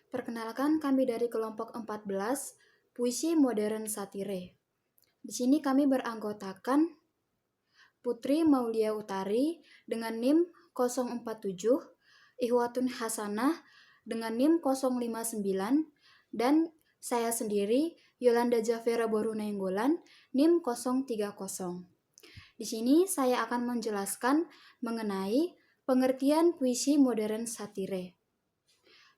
Perkenalkan, kami dari kelompok 14, Puisi Modern Satire. Di sini kami beranggotakan Putri Maulia Utari dengan NIM 047, Ihwatun Hasanah dengan NIM 059, dan saya sendiri, Yolanda Jafera Borunenggolan, NIM 030. Di sini saya akan menjelaskan mengenai pengertian puisi modern satire.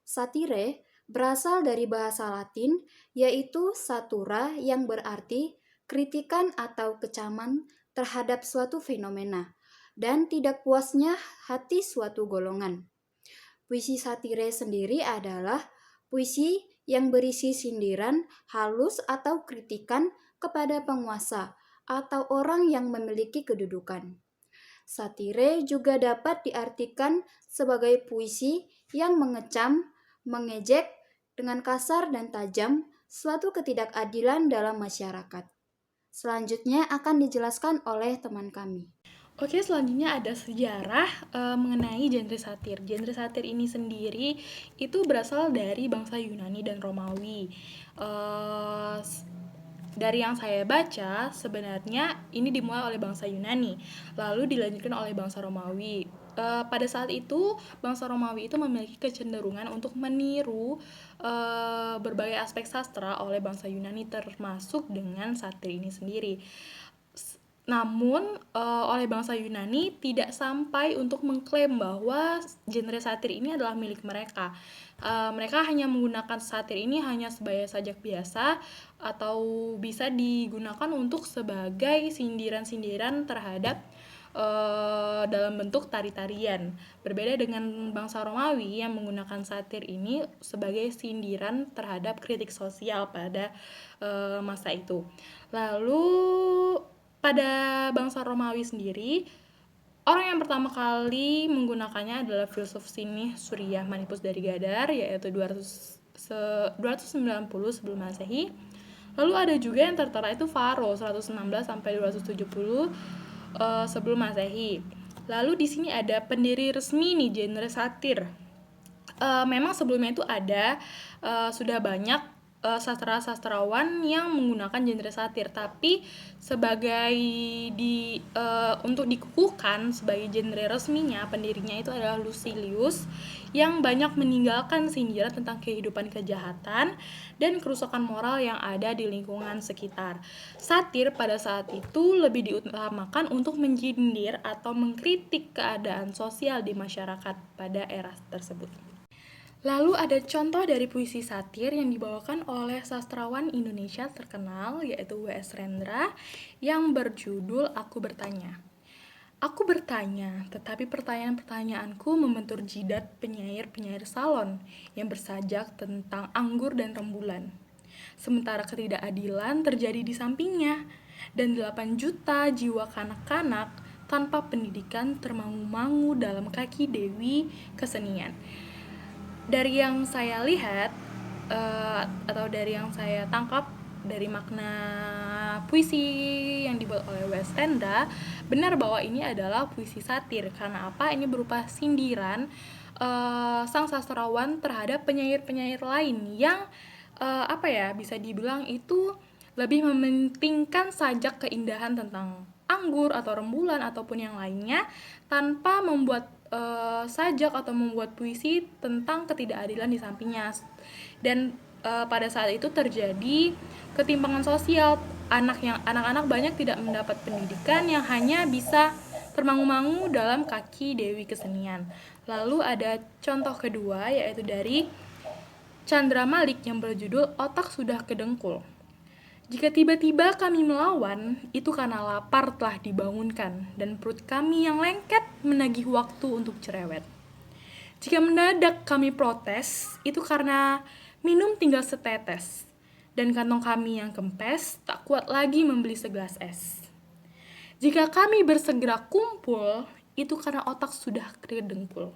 Satire berasal dari bahasa Latin, yaitu satura yang berarti kritikan atau kecaman terhadap suatu fenomena dan tidak puasnya hati suatu golongan. Puisi satire sendiri adalah puisi yang berisi sindiran, halus atau kritikan kepada penguasa atau orang yang memiliki kedudukan. Satire juga dapat diartikan sebagai puisi yang mengecam, mengejek dengan kasar dan tajam suatu ketidakadilan dalam masyarakat. Selanjutnya akan dijelaskan oleh teman kami. Oke, selanjutnya ada sejarah mengenai genre satir. Genre satir ini sendiri itu berasal dari bangsa Yunani dan Romawi. Eh, dari yang saya baca, sebenarnya ini dimulai oleh bangsa Yunani, lalu dilanjutkan oleh bangsa Romawi. Pada saat itu, bangsa Romawi itu memiliki kecenderungan untuk meniru berbagai aspek sastra oleh bangsa Yunani, termasuk dengan satir ini sendiri. Namun, oleh bangsa Yunani tidak sampai untuk mengklaim bahwa genre satir ini adalah milik mereka. Mereka hanya menggunakan satir ini hanya sebagai sajak biasa atau bisa digunakan untuk sebagai sindiran-sindiran terhadap dalam bentuk tari-tarian. Berbeda dengan bangsa Romawi yang menggunakan satir ini sebagai sindiran terhadap kritik sosial pada masa itu. Lalu pada bangsa Romawi sendiri, orang yang pertama kali menggunakannya adalah filsuf sinih Surya Manipus dari Gadar, yaitu 290 sebelum Masehi. Lalu ada juga yang tertera itu Faro 116 sampai 270 sebelum Masehi. Lalu di sini ada pendiri resmi nih genre satir. Memang sebelumnya itu ada sudah banyak sastra-sastrawan yang menggunakan genre satir, tapi sebagai untuk dikukuhkan sebagai genre resminya, pendirinya itu adalah Lucilius yang banyak meninggalkan sindiran tentang kehidupan kejahatan dan kerusakan moral yang ada di lingkungan sekitar. Satir pada saat itu lebih diutamakan untuk menyindir atau mengkritik keadaan sosial di masyarakat pada era tersebut. Lalu ada contoh dari puisi satir yang dibawakan oleh sastrawan Indonesia terkenal yaitu W.S. Rendra yang berjudul Aku Bertanya. Aku bertanya, tetapi pertanyaan-pertanyaanku membentur jidat penyair-penyair salon yang bersajak tentang anggur dan rembulan. Sementara ketidakadilan terjadi di sampingnya, dan 8 juta jiwa kanak-kanak tanpa pendidikan termangu-mangu dalam kaki dewi kesenian. Dari yang saya lihat atau dari yang saya tangkap dari makna puisi yang dibuat oleh Wes Rendra, benar bahwa ini adalah puisi satir. Karena apa? Ini berupa sindiran sang sastrawan terhadap penyair-penyair lain yang bisa dibilang itu lebih mementingkan sajak keindahan tentang anggur atau rembulan ataupun yang lainnya tanpa membuat sajak atau membuat puisi tentang ketidakadilan di sampingnya. Dan pada saat itu terjadi ketimpangan sosial, anak-anak banyak tidak mendapat pendidikan yang hanya bisa termangu-mangu dalam kaki dewi kesenian. Lalu ada contoh kedua yaitu dari Chandra Malik yang berjudul Otak Sudah Kedengkul. Jika tiba-tiba kami melawan, itu karena lapar telah dibangunkan dan perut kami yang lengket menagih waktu untuk cerewet. Jika mendadak kami protes, itu karena minum tinggal setetes dan kantong kami yang kempes tak kuat lagi membeli segelas es. Jika kami bersegera kumpul, itu karena otak sudah kedengkul.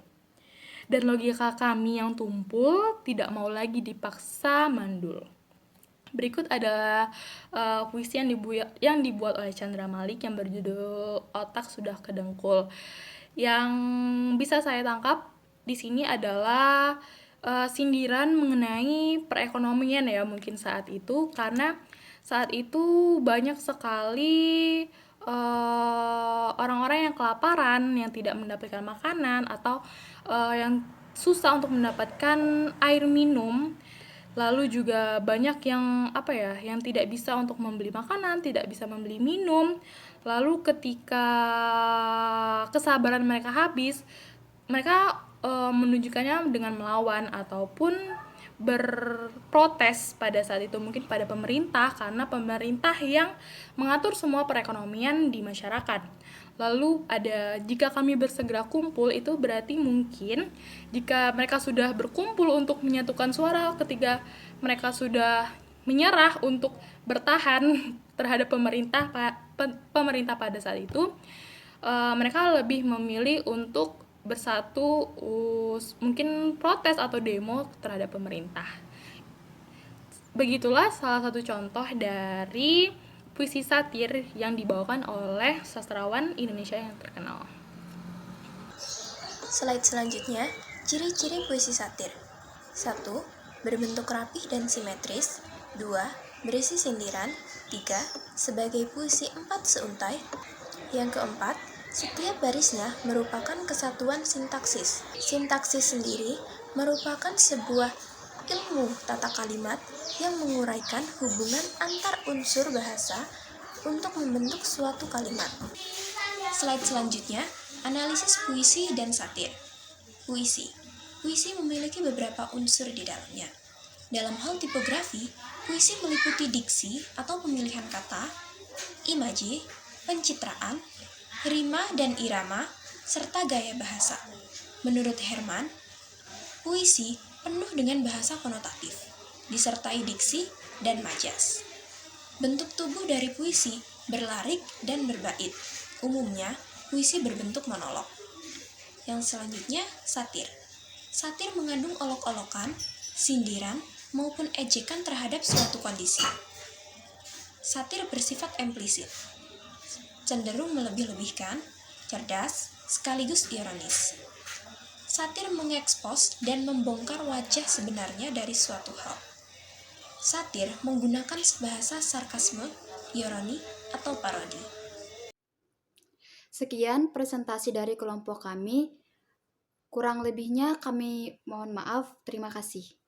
Dan logika kami yang tumpul tidak mau lagi dipaksa mandul. Berikut adalah puisi yang dibuat oleh Chandra Malik yang berjudul Otak Sudah Kedengkul. Yang bisa saya tangkap di sini adalah sindiran mengenai perekonomian ya mungkin saat itu, karena saat itu banyak sekali orang-orang yang kelaparan, yang tidak mendapatkan makanan atau yang susah untuk mendapatkan air minum. Lalu juga banyak yang yang tidak bisa untuk membeli makanan, tidak bisa membeli minum. Lalu ketika kesabaran mereka habis, mereka menunjukkannya dengan melawan ataupun berprotes pada saat itu, mungkin pada pemerintah, karena pemerintah yang mengatur semua perekonomian di masyarakat. Lalu ada, jika kami bersegera kumpul, itu berarti mungkin jika mereka sudah berkumpul untuk menyatukan suara, ketika mereka sudah menyerah untuk bertahan terhadap pemerintah pada saat itu, mereka lebih memilih untuk bersatu, mungkin protes atau demo terhadap pemerintah. Begitulah salah satu contoh dari puisi satir yang dibawakan oleh sastrawan Indonesia yang terkenal. Slide selanjutnya, ciri-ciri puisi satir. 1. Berbentuk rapih dan simetris. 2. Berisi sindiran. 3. Sebagai puisi 4 seuntai. Yang keempat, setiap barisnya merupakan kesatuan sintaksis. Sintaksis sendiri merupakan sebuah ilmu tata kalimat yang menguraikan hubungan antar unsur bahasa untuk membentuk suatu kalimat. Slide selanjutnya, analisis puisi dan satir. Puisi. Puisi memiliki beberapa unsur di dalamnya. Dalam hal tipografi, puisi meliputi diksi atau pemilihan kata, imaji, pencitraan, rima dan irama, serta gaya bahasa. Menurut Herman, puisi penuh dengan bahasa konotatif, disertai diksi dan majas. Bentuk tubuh dari puisi berlarik dan berbait. Umumnya, puisi berbentuk monolog. Yang selanjutnya, satir. Satir mengandung olok-olokan, sindiran, maupun ejekan terhadap suatu kondisi. Satir bersifat implisit, cenderung melebih-lebihkan, cerdas, sekaligus ironis. Satir mengekspos dan membongkar wajah sebenarnya dari suatu hal. Satir menggunakan bahasa sarkasme, ironi, atau parodi. Sekian presentasi dari kelompok kami. Kurang lebihnya kami mohon maaf. Terima kasih.